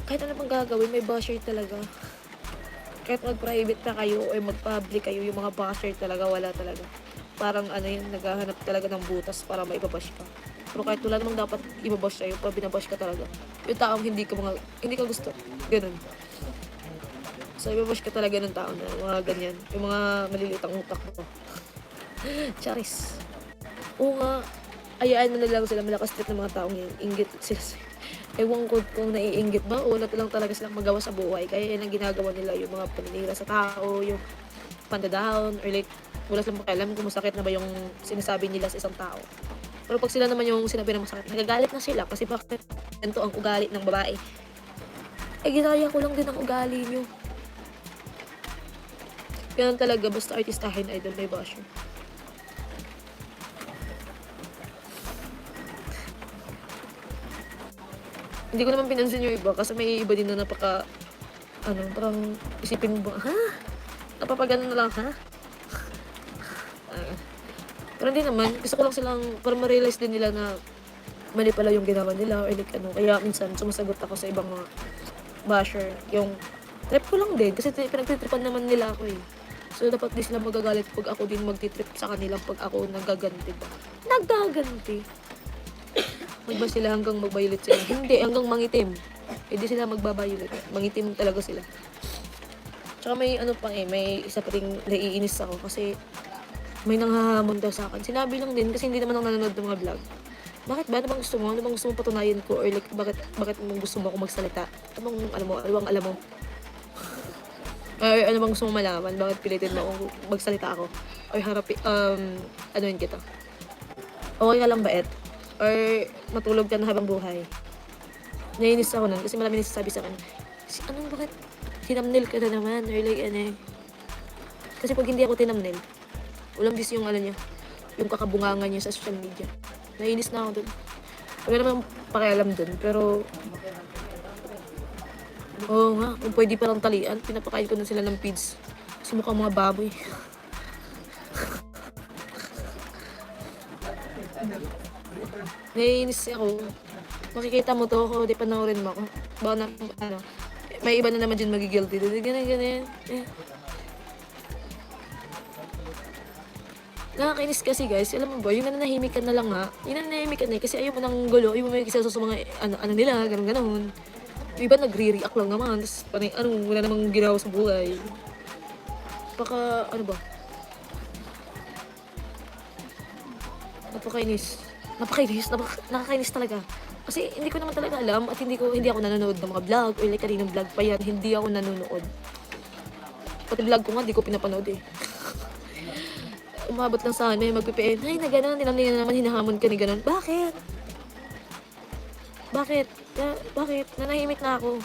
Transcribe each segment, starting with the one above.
Kahit ano pang gagawin, may basher talaga. Kahit mag-private na kayo or mag-public kayo, yung mga basher talaga, wala talaga. Parang ano yun, naghahanap talaga ng butas para maibabash ka. Pero kahit wala namang dapat ibabash sa'yo, pag binabash ka talaga, yung taong hindi ka gusto. Ganun. So, ibabash ka talaga ng tao na mga ganyan. Yung mga maliliit ang utak mo. Charis. Oo nga, ayaan mo na lang sila, malakas trip ng mga taong yan. Inggit sila sa'yo. Ewan ko kung naiinggit ba o wala lang talaga silang magawa sa buhay. Kaya yan ang ginagawa nila, yung mga paninira sa tao, yung panda-down, or like, wala silang pakialam kung masakit na ba yung sinasabi nila sa isang tao. Pero pag sila naman yung sinabi na masakit, nagagalit na sila kasi bakit ganito ang ugali ng babae. Eh, ginaya ko lang din ang ugali nyo. Ganun talaga, basta artistahin, idol, may basher. Hindi ko naman pinansin yung iba kasi may iba din na parang isipin mo ba, ha? Napapagano na lang, ha? Ah, pero hindi naman, gusto ko lang silang, para ma-realize din nila na mali pala yung ginawa nila or like kaya minsan sumasagot ako sa ibang mga basher, yung trip ko lang din kasi pinagtitripan naman nila ako eh. So dapat di sila magagalit pag ako din magtitrip sa kanila pag ako nagaganti ba. Nagaganti. Wag ba sila hanggang mag-violet sila? Hindi, hanggang mangitim. Eh di sila magba-violet. Mangitim talaga sila. Tsaka may may isa pa ring naiinis ako kasi may nanghahamon daw sa akin. Sinabi lang din kasi hindi naman ako nanonood ng mga vlog. Bakit ba? Ano bang gusto mo? Ano bang gusto mo patunayan ko? Or like, bakit mo gusto mo ako magsalita? Ano mo? Or ano bang gusto mo malaman? Bakit pilitin mo akong magsalita ako? Or anuin kita? Okay ka lang ba, Ed? Or matulog ka na habang buhay? Naiinis ako nun kasi marami nagsasabi sa akin, bakit tinamnil ka na naman? Or like, kasi pag hindi ako tinamnil, walang bis yung niya, yung kakabungangan niya sa social media. Naiinis na ako dun. Wala namang pakialam dun, pero oo nga, kung pwede palang talian, pinapakain ko na sila ng feeds. Kasi mukhang mga baboy. Naiinis ako. Makikita mo to, di panoorin mo ako. Baka na, may iba na naman dyan magigilty. Ganyan. Nakakainis kasi guys, alam mo ba, yung nananahimik ka na lang ha. Yung nananahimik ka na kasi ayaw mo ng gulo, ayaw mo may kisasa sa mga nila, ganun. Yung iba nagre-react lang naman, tapos parang wala namang ginawa sa buhay. Baka, nakakainis talaga. Kasi hindi ko naman talaga alam at hindi ako nanonood ng mga vlog or like kaninong vlog pa yan, hindi ako nanonood. Pati vlog ko nga, hindi ko pinapanood eh. Umabot lang sa akin, may mag-PPN, ay na gano'n, naman hinahamon ka ni gano'n. Bakit? Bakit? Nanahimik na ako.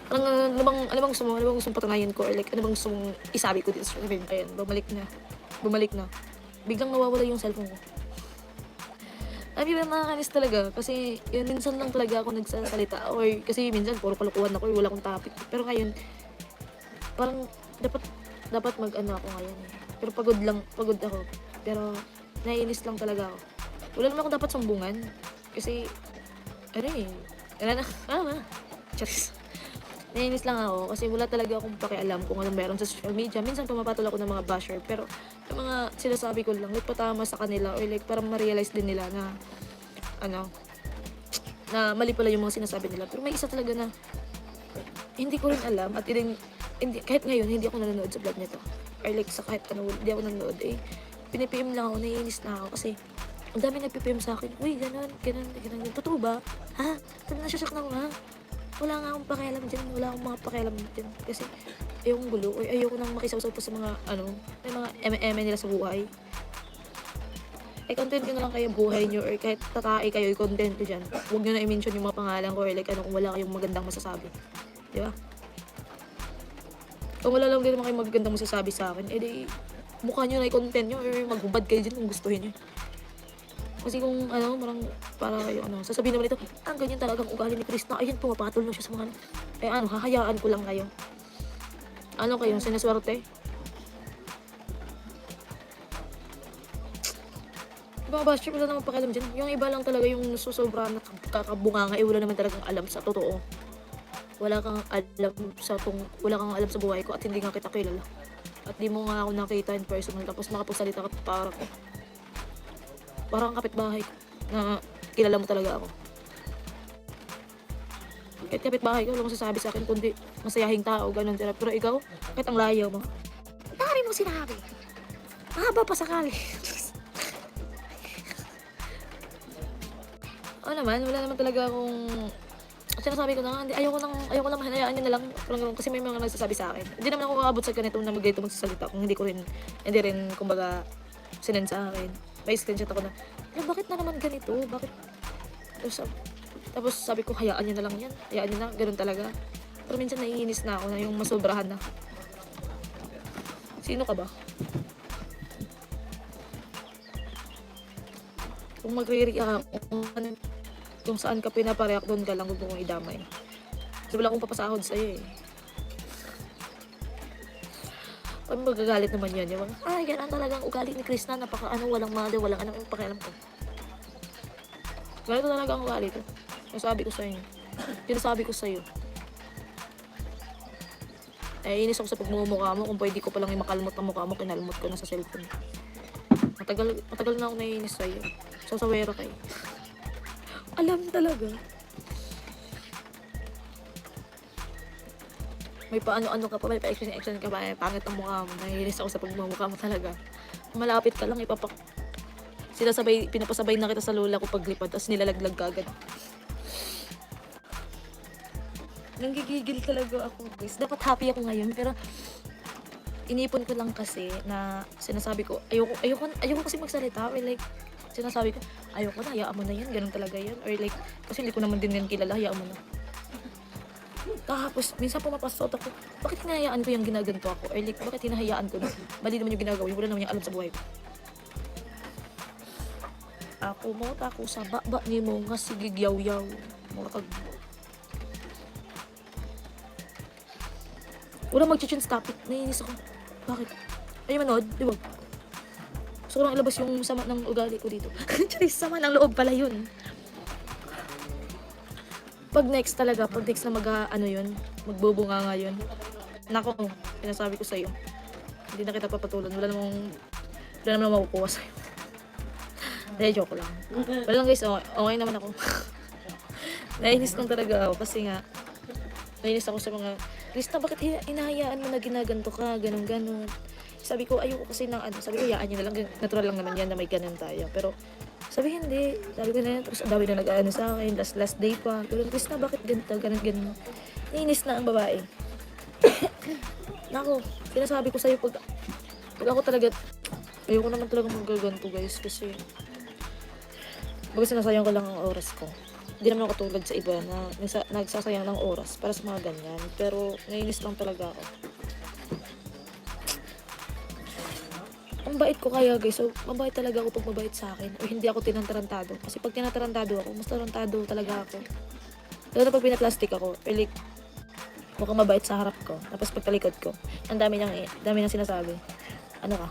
Ano bang gusto mo? Ano bang gusto mong patunayan ko? Or like, ano bang gusto mong isabi ko din sa video? Ayan, bumalik na. Biglang nawawala yung cellphone ko. Ay, ba nakakainis talaga kasi yun, minsan lang talaga ako nagsasalita or kasi minsan puro kalokohan ako or wala akong topic. Pero ngayon, parang dapat ako ngayon eh. Pero pagod ako. Pero naiinis lang talaga ako. Wala naman ako dapat sumbungan kasi Charis. Naiinis lang ako kasi wala talaga akong pakialam kung anong meron sa social media. Minsan pumapatol ako ng mga basher pero yung mga sinasabi ko lang, patama sa kanila or like parang ma-realize din nila na na mali pala yung mga sinasabi nila. Pero may isa talaga na hindi ko rin alam at kahit ngayon hindi ako nanonood sa vlog nito. Or like sa kahit hindi ako nanonood eh. Pinipm lang ako, naiinis na ako kasi ang dami nagpipm sa akin. Uy, ganun. Totoo ba? Ha? Nasasyak na ako ha? Wala nga akong pakialam dyan. Wala akong mga pakialam dyan. Kasi ayokong gulo. Or ayoko nang makisawsaw pa sa mga, may mga eme nila sa buhay. Content nyo na lang kayo buhay nyo. Or kahit tatae kayo, i-content nyo dyan. Huwag nyo na i-mention yung mga pangalan ko. Or like, kung wala kayong magandang masasabi. Di ba? Kung wala lang din naman kayong magagandang masasabi sa akin, edi, mukha nyo na i-content nyo. Or maghubad kayo dyan kung gustuhin nyo. Kasi kung parang para kayo sasabihin naman ito, ganyan talagang ugali ni Chris na, ayan, pumapatol na siya sa mga hahayaan ko lang kayo. Kayo, sinaswerte? Ibang basher, wala namang pakialam dyan. Yung iba lang talaga yung nasusobra na kakabunganga, wala naman talagang alam sa totoo. wala kang alam sa buhay ko at hindi nga kita kilala. At di mo nga ako nakita in personal tapos makapagsalita ka parang kapitbahay ko na kilala mo talaga ako. Kahit kapitbahay ko, walang masasabi sa akin kundi masayahing tao, ganun. Pero ikaw, kahit ang layo mo, dami mo sinabi. Mahaba pa sakali. Naman, wala naman talaga akong sinasabi ko na nga, ayoko lang hinayaan niyo na lang. Parang ganun, kasi may mga nagsasabi sa akin. Hindi naman ako aabot sa ganito na ganito magsasalita kung hindi rin, kumbaga, sinend sa akin. May screenshot ako na, bakit na naman ganito? Bakit? Tapos sabi ko, hayaan niyo na lang yan. Hayaan niyo na, ganun talaga. Pero minsan naiinis na ako na yung masobrahan na. Sino ka ba? Kung magre-react ako, kung saan ka pinapareact, doon ka lang, huwag mo kong idamay. Kasi wala akong papasahod sa'yo eh. Pag magagalit naman yan, yung ganun talagang ugali ni Krishna, walang mali, walang yung pakialam ko. Ganito talaga ang ugali ko. Sinasabi ko sa'yo. Inis ako sa pagmumukha mo, kung pwede ko palang makalmot ang mukha mo, kinalmot ko na sa cellphone. Matagal na ako naiinis sa'yo. Sasawero kayo. Alam talaga. May paano-ano ka pa, may pa-action ka pa, pangit ang mukha mo. Naiinis ako sa pagmumukha mo talaga. Malapit ka lang, pinapasabay na kita sa lola ko paglipad, tapos nilalaglag ka agad. Nanggigigil talaga ako, guys. Dapat happy ako ngayon, pero inipon ko lang kasi na sinasabi ko, ayoko kasi magsalita. Or like, sinasabi ko, ayoko na, hayaan mo na yan, ganun talaga yan. Or like, kasi hindi ko naman din yan kilala, hayaan mo na. Tapos, minsan pumapasot ako, bakit hinahayaan ko yung ginaganto ako? Or like, bakit hinahayaan ko na? Mali naman yung ginagawa, wala naman yung alam sa buhay ko. Ako sa baba ni mo nga sige yaw-yaw. Wala mag-change topic, naiinis ako. Bakit? Ay manood, di ba? Gusto ko lang ilabas yung sama ng ugali ko dito. Sama ng loob pala yun. Pag next na magbubunga nga yun. Nako, pinasabi ko sa'yo. Hindi na kita papatulan. Wala naman makukuha sa'yo. Dahil joke lang. Wala lang guys, okay naman ako. Nainis lang talaga ako kasi nga, nainis ako sa mga, Krista, bakit hinahayaan mo na ginaganto ka, ganun. Sabi ko, ayoko kasi sabi ko, yaan nyo na lang, natural lang naman yan na may ganun tayo. Pero, sabi hindi, sabi ko na yan, tapos ang dami na nag-ano sa akin, last day pa. Pero, Krista, bakit ganito, ganun. Nainis na ang babae. Nako, sinasabi ko sa'yo, pag ako talaga, ayoko naman talaga magaganto guys, kasi, sinasayang ko lang ang oras ko. Hindi naman ako tulad sa iba na nagsasayang ng oras para sa mga ganyan. Pero, nainis lang talaga ako. Ang bait ko kaya guys. So, mabait talaga ako pag mabait sa akin. O hindi ako tinatarantado. Kasi pag tinatarantado ako, mas tarantado talaga ako. Lalo na pag pinaplastic ako, like, mukhang mabait sa harap ko. Tapos pag talikod ko, ang dami niyang sinasabi. Ano ka?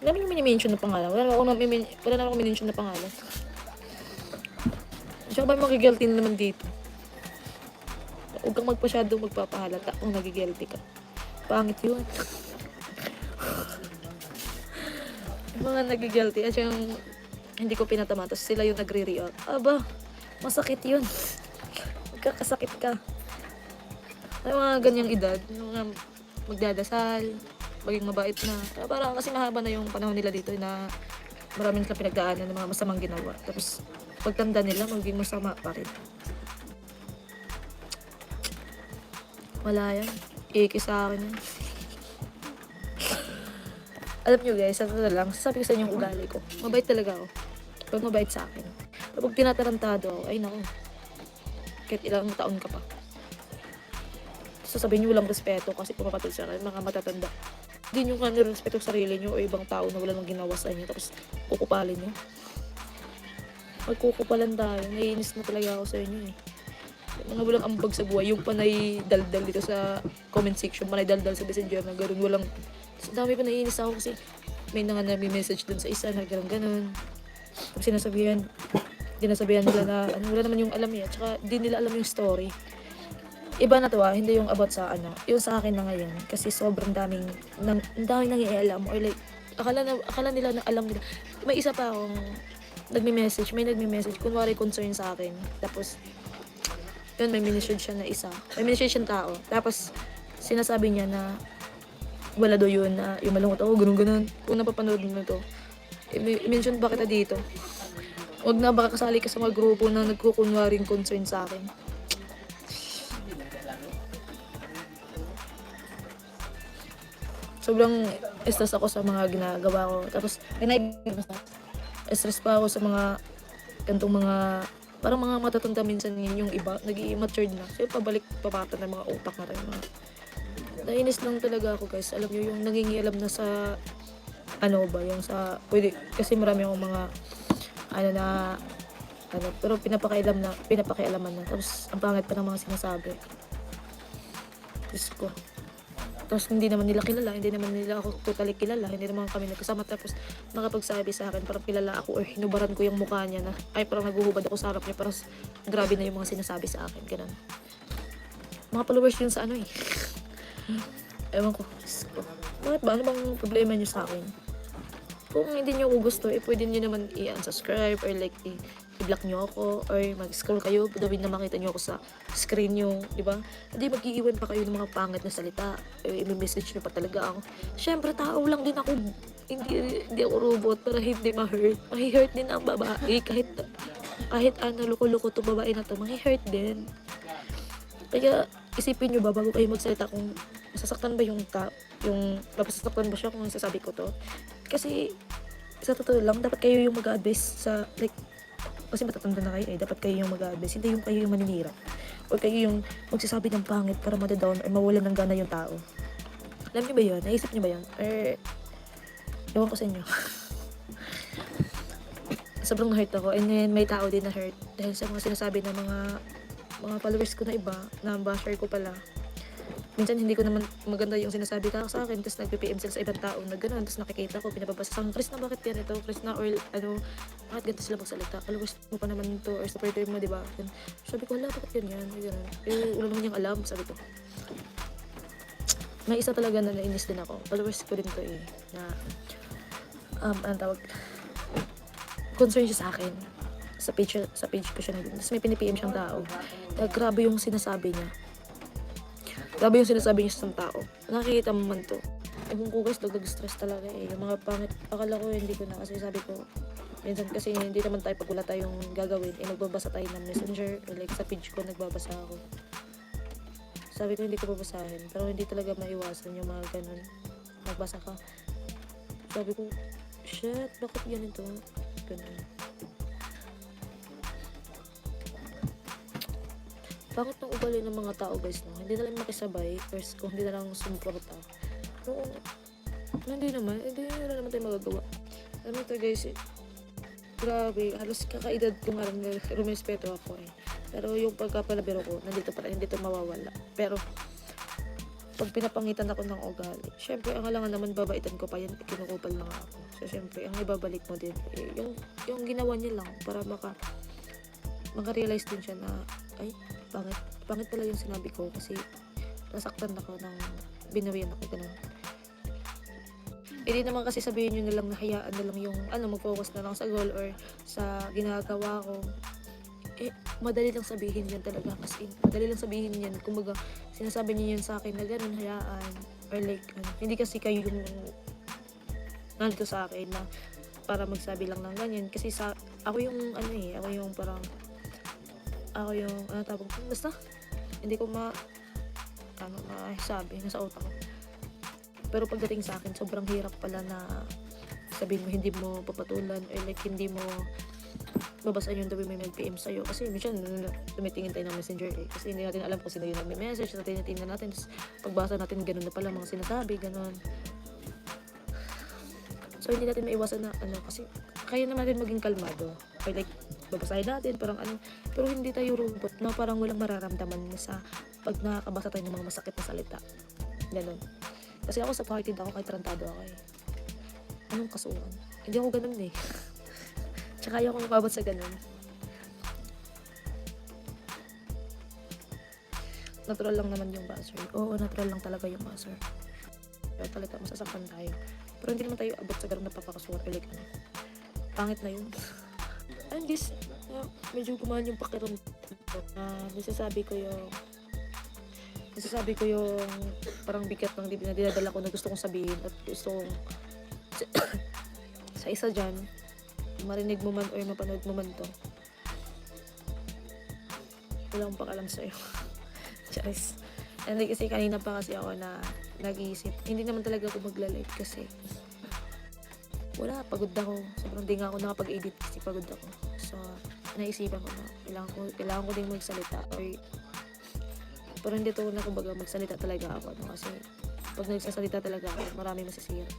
Wala naman yung mini-mention na pangalan. Wala naman akong mini-mention na pangalan. Siya ba magigilty naman dito? Huwag kang magpasyadong magpapahalata kung nagigilty ka. Pangit yun. Yung mga nagigilty at yung hindi ko pinatama, tapos sila yung nagre-react. Aba, masakit yun. Magkakasakit ka. Ay, mga ganyang edad, yung magdadasal, maging mabait na. Parang kasi mahaba na yung panahon nila dito na maraming silang pinagdaanan ng mga masamang ginawa. Tapos, pagtanda nila, maging masama pa rin. Wala yan. Iki sa akin yan. Alam nyo guys, ano na lang, sasabi ko sa inyo yung ugali ko. Mabait talaga ako. Pag mabait sa akin. Pag tinatarantado ako, ay naku. Kahit ilang taon ka pa. Sasabihin nyo walang respeto kasi pumapatol sa mga matatanda. Hindi nyo nga nirespeto sa sarili nyo o ibang tao na wala nang ginawa sa inyo tapos kukupalin nyo. Magkukupalan tayo. Naiinis na talaga ako sa inyo eh. Mga walang ambag sa buhay. Yung panay daldal dito sa comment section. Panay daldal sa messenger na gano'n. Walang... Dami pa naiinis ako kasi may nang message dun sa isa na gano'n. Tapos sinasabihan, dinasabihan nila na ano, wala naman yung alam eh. Tsaka di nila alam yung story. Iba na to hindi yung about sa ano, yung sa akin na ngayon. Kasi sobrang daming, ang daming nangialam or like, akala nila na alam nila. May isa pa akong may nagme-message, kunwari concern sa akin. Tapos, yun, may minessage siya na isa. May minessage siyang tao. Tapos, sinasabi niya na wala daw yun, na yung malungkot ako, ganun-ganun. Kung napapanood mo na to, i-mention ba kita dito? Huwag na, baka kasali ka sa mga grupo na nagkukunwaring concern sa akin. Sobrang stress ako sa mga ginagawa ko. Tapos, stress pa ako sa mga kantong mga, parang mga matatanda minsan yung iba, nag-i-matured na. So, pabata ng mga utak na tayo. Nainis lang talaga ako guys. Alam nyo, yung nangingialam na sa, ano ba, yung sa, pwede, kasi marami akong mga, pero pinapakialaman na. Tapos, ang pangit pa ng mga sinasabi. Diyos ko. Tapos hindi naman nila kilala, hindi naman nila ako totally kilala, hindi naman kami nagkasama. Tapos nakapagsabi sa akin, parang kilala ako or hinubaran ko yung mukha niya na, ay parang naguhubad ako sa harap niya, parang grabe na yung mga sinasabi sa akin, ganun. Mga followers yun sa ano eh. Ewan ko, bakit ba? Ano bang problema niyo sa akin? Kung hindi niyo ako gusto, pwede niyo naman i-unsubscribe or like i-block niyo ako or mag-scroll kayo, dawin na makita niyo ako sa screen niyo, di ba? Hindi mag-iiwan pa kayo ng mga pangit na salita, i-message niyo pa talaga ako. Syempre, tao lang din ako, hindi ako robot para hindi ma-hurt. Mahi-hurt din ang babae kahit ano, loko-loko to babae na to, mahi-hurt din. Kaya isipin niyo ba bago kayo magsalita kung masasaktan ba yung masasaktan ba siya kung sasabi ko to. Kasi sa totoo lang, dapat kayo yung mag-advise sa like, kasi matatanda na kayo dapat kayo yung mag-advise, hindi yung kayo yung maninira o kayo yung magsasabi ng pangit para madadown or mawalan ng gana yung tao. Alam niyo ba yun? Naisip niyo ba yun? Or ewan ko sa inyo. Sobrang hurt ako, and then may tao din na hurt dahil sa mga sinasabi ng mga followers ko na iba, na basher ko pala. Minsan hindi ko naman maganda yung sinasabi ka sa akin, tapos nagpi-PM sila sa ibang tao na gano'n, tapos nakikita ko, pinababasa sa Chris na bakit yan ito, Chris na or ano, bakit ganito sila magsalita, followers mo pa naman to or supporter mo, diba? Sabi ko, wala, bakit yan, gano'n. Wala naman niyang alam, sabi ko. May isa talaga na nainis din ako, followers ko din to na, anong tawag, concern siya sa akin, sa page ko siya naging, tapos may pinipm siyang tao, grabe yung sinasabi niya. Grabe yung sinasabi niya sa isang tao. Nakikita mo man to. Ewan ko guys, dagdag stress talaga yung mga pangit. Akala ko hindi ko na kasi sabi ko, minsan kasi hindi naman tayo pag wala tayong gagawin, nagbabasa tayo ng messenger or like sa page ko nagbabasa ako. Sabi ko hindi ko babasahin, pero hindi talaga maiwasan yung mga ganun. Nagbasa ka. Sabi ko, shit, bakit ganito? Ganun. Bakit ng ugali ng mga tao guys, no? Hindi na lang makisabay, first kung hindi na lang sumuporta. Oo, hindi naman, wala naman tayo magagawa. Alam mo ito guys, grabe, halos kakaedad kong alam na rumispeto ako Pero yung pagkapalabiro ko, nandito pa rin, hindi ito mawawala. Pero, pag pinapangitan ako ng ugali, syempre, ang halangan naman babaitan ko pa yan, kinukupal na nga ako. So, syempre, ang ibabalik mo din, yung ginawa niya lang, para maka-realize din siya na, ay, pangit pala yung sinabi ko kasi nasaktan ako ng binawian ako, ganun. Hindi naman kasi sabihin nyo na lang na hayaan na lang yung mag-focus na lang sa goal or sa ginagawa ko. Madali lang sabihin yan talaga kasi madali lang sabihin yan, kumbaga sinasabi niyo yan sa akin na ganun, hayaan or like, hindi kasi kayo yung nandito sa akin na para magsabi lang ng ganyan kasi ako yung tawag ko, basta hindi ko masabi, nasa utak ko. Pero pagdating sa akin, sobrang hirap pala na sabihin mo hindi mo papatulan or like hindi mo babasahin yung dabi may mag-PM sa'yo kasi minsan tumitingin tayo ng messenger kasi hindi natin alam kung sino yung nagme-message, natin natin, tapos pagbasa natin ganun na pala mga sinasabi, ganun. So hindi natin maiwasan na kasi kaya naman din maging kalmado or like babasahin natin parang pero hindi tayo robot na parang walang mararamdaman sa pag nakakabasa tayo ng mga masakit na salita, ganun. Kasi ako sa party ako kahit tarantado ako anong kasuhan, hindi ako ganun tsaka ayaw ko mababot sa ganun. natural lang naman yung buzzer. Oo, natural lang talaga yung buzzer. Pero talaga, masasaktan tayo. Pero hindi naman tayo abot sa ganun napapakasuwat ulit. Ano. Pangit na yun. Ayun guys, medyo gumaan yung pakiramdam ko. Nasasabi ko yung parang bigat ng dinadala ko na gusto kong sabihin at gusto kong sa isa dyan, marinig mo man or mapanood mo man to. Wala akong pakalam sa'yo. Charis. And kasi kanina pa kasi ako na nag-iisip. Hindi naman talaga ako magla-live kasi wala, pagod ako. Sobrang di nga ako nakapag-edit kasi pagod ako. So, naisipan ko na kailangan ko ding magsalita or pero hindi to na kumbaga magsalita talaga ako. No? Kasi pag nagsasalita talaga ako, marami masisira.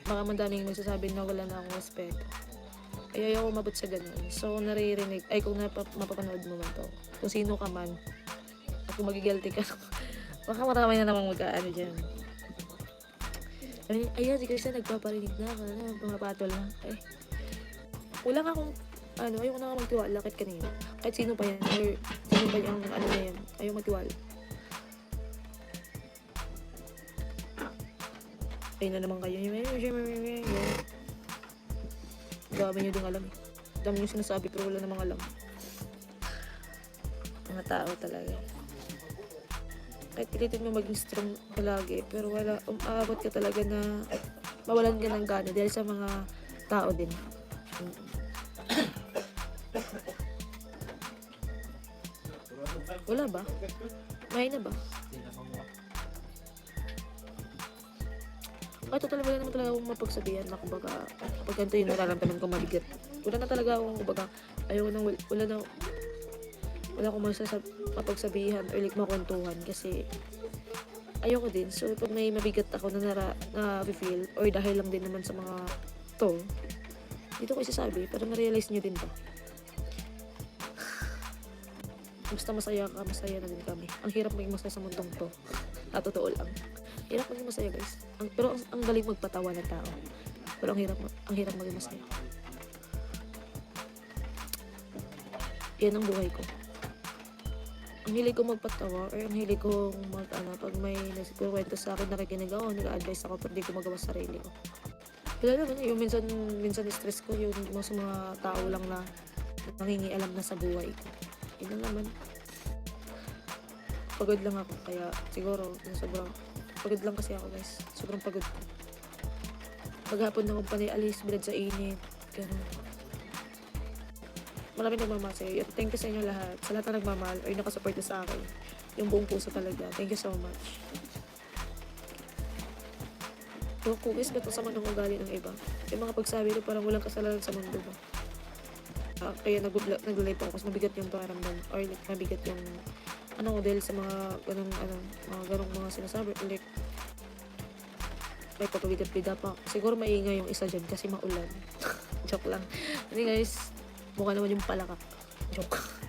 Baka madaming magsasabi na wala na akong respeto. Kaya ayaw umabot sa ganun. So, naririnig, ay kung mapapanood mo man to, kung sino ka man, at kung magigilty ka, baka marami na namang mag-aano dyan. Ayan, si Krista nagpaparinig na ako, pumapatol na. Eh, wala nga akong, ayaw ko na magtiwala kahit kanina. Kahit sino pa yan, or sino pa yung ano na yan, ayaw magtiwala. Ayun na naman kayo. Dami nyo ding alam eh. Dami nyo sinasabi pero wala namang alam. Mga tao talaga. Kahit pilitin mo maging strong palagi, pero wala, aabot ka talaga na mawalan ka ng gana dahil sa mga tao din. Wala ba? May na ba? Ito talaga naman talaga akong mapagsabihan na kumbaga pag ganito yung nararamdaman ko mabigat. Wala na talaga akong kumbaga wala akong mapagsabihan or like makwentuhan kasi ayoko din. So pag may mabigat ako na feel or dahil lang din naman sa mga to, dito ko isasabi para ma-realize nyo din ba. Basta masaya ka, masaya na din kami. Ang hirap maging masaya sa mundong to. Totoo lang. Hirap maging masaya guys. Pero ang galing magpatawa ng tao. Pero ang hirap maging masaya. Yan ang buhay ko. Ang hilig ko magpatawa or ang hilig ko pag may nagsikwento sa akin, nakikinig ako, nag-advise ako pero di ko magawa sa sarili ko. Wala naman, yung minsan stress ko yung sa mga tao lang na nangingialam na sa buhay ko. Yun lang naman. Pagod lang ako kaya siguro sobrang pagod lang kasi ako guys. Sobrang pagod ko. Paghapon na akong alis, bilad sa init. Ganun. Maraming nagmamahal sa'yo. Thank you sa inyo lahat. Sa lahat na nagmamahal or nakasupport sa akin. Yung buong puso talaga. Thank you so much. Pero kugis ba ito sa manong ugali ng iba? Yung mga pagsabi na parang walang kasalanan sa mundo ba? Kaya nag-live ako kasi mabigat yung paramdam or like mabigat yung dahil sa mga ganong mga sinasabi like papabigat-bigat pa. Siguro maingay yung isa dyan kasi maulan. Joke lang. Hindi guys, mukha naman yung palakak. Joke.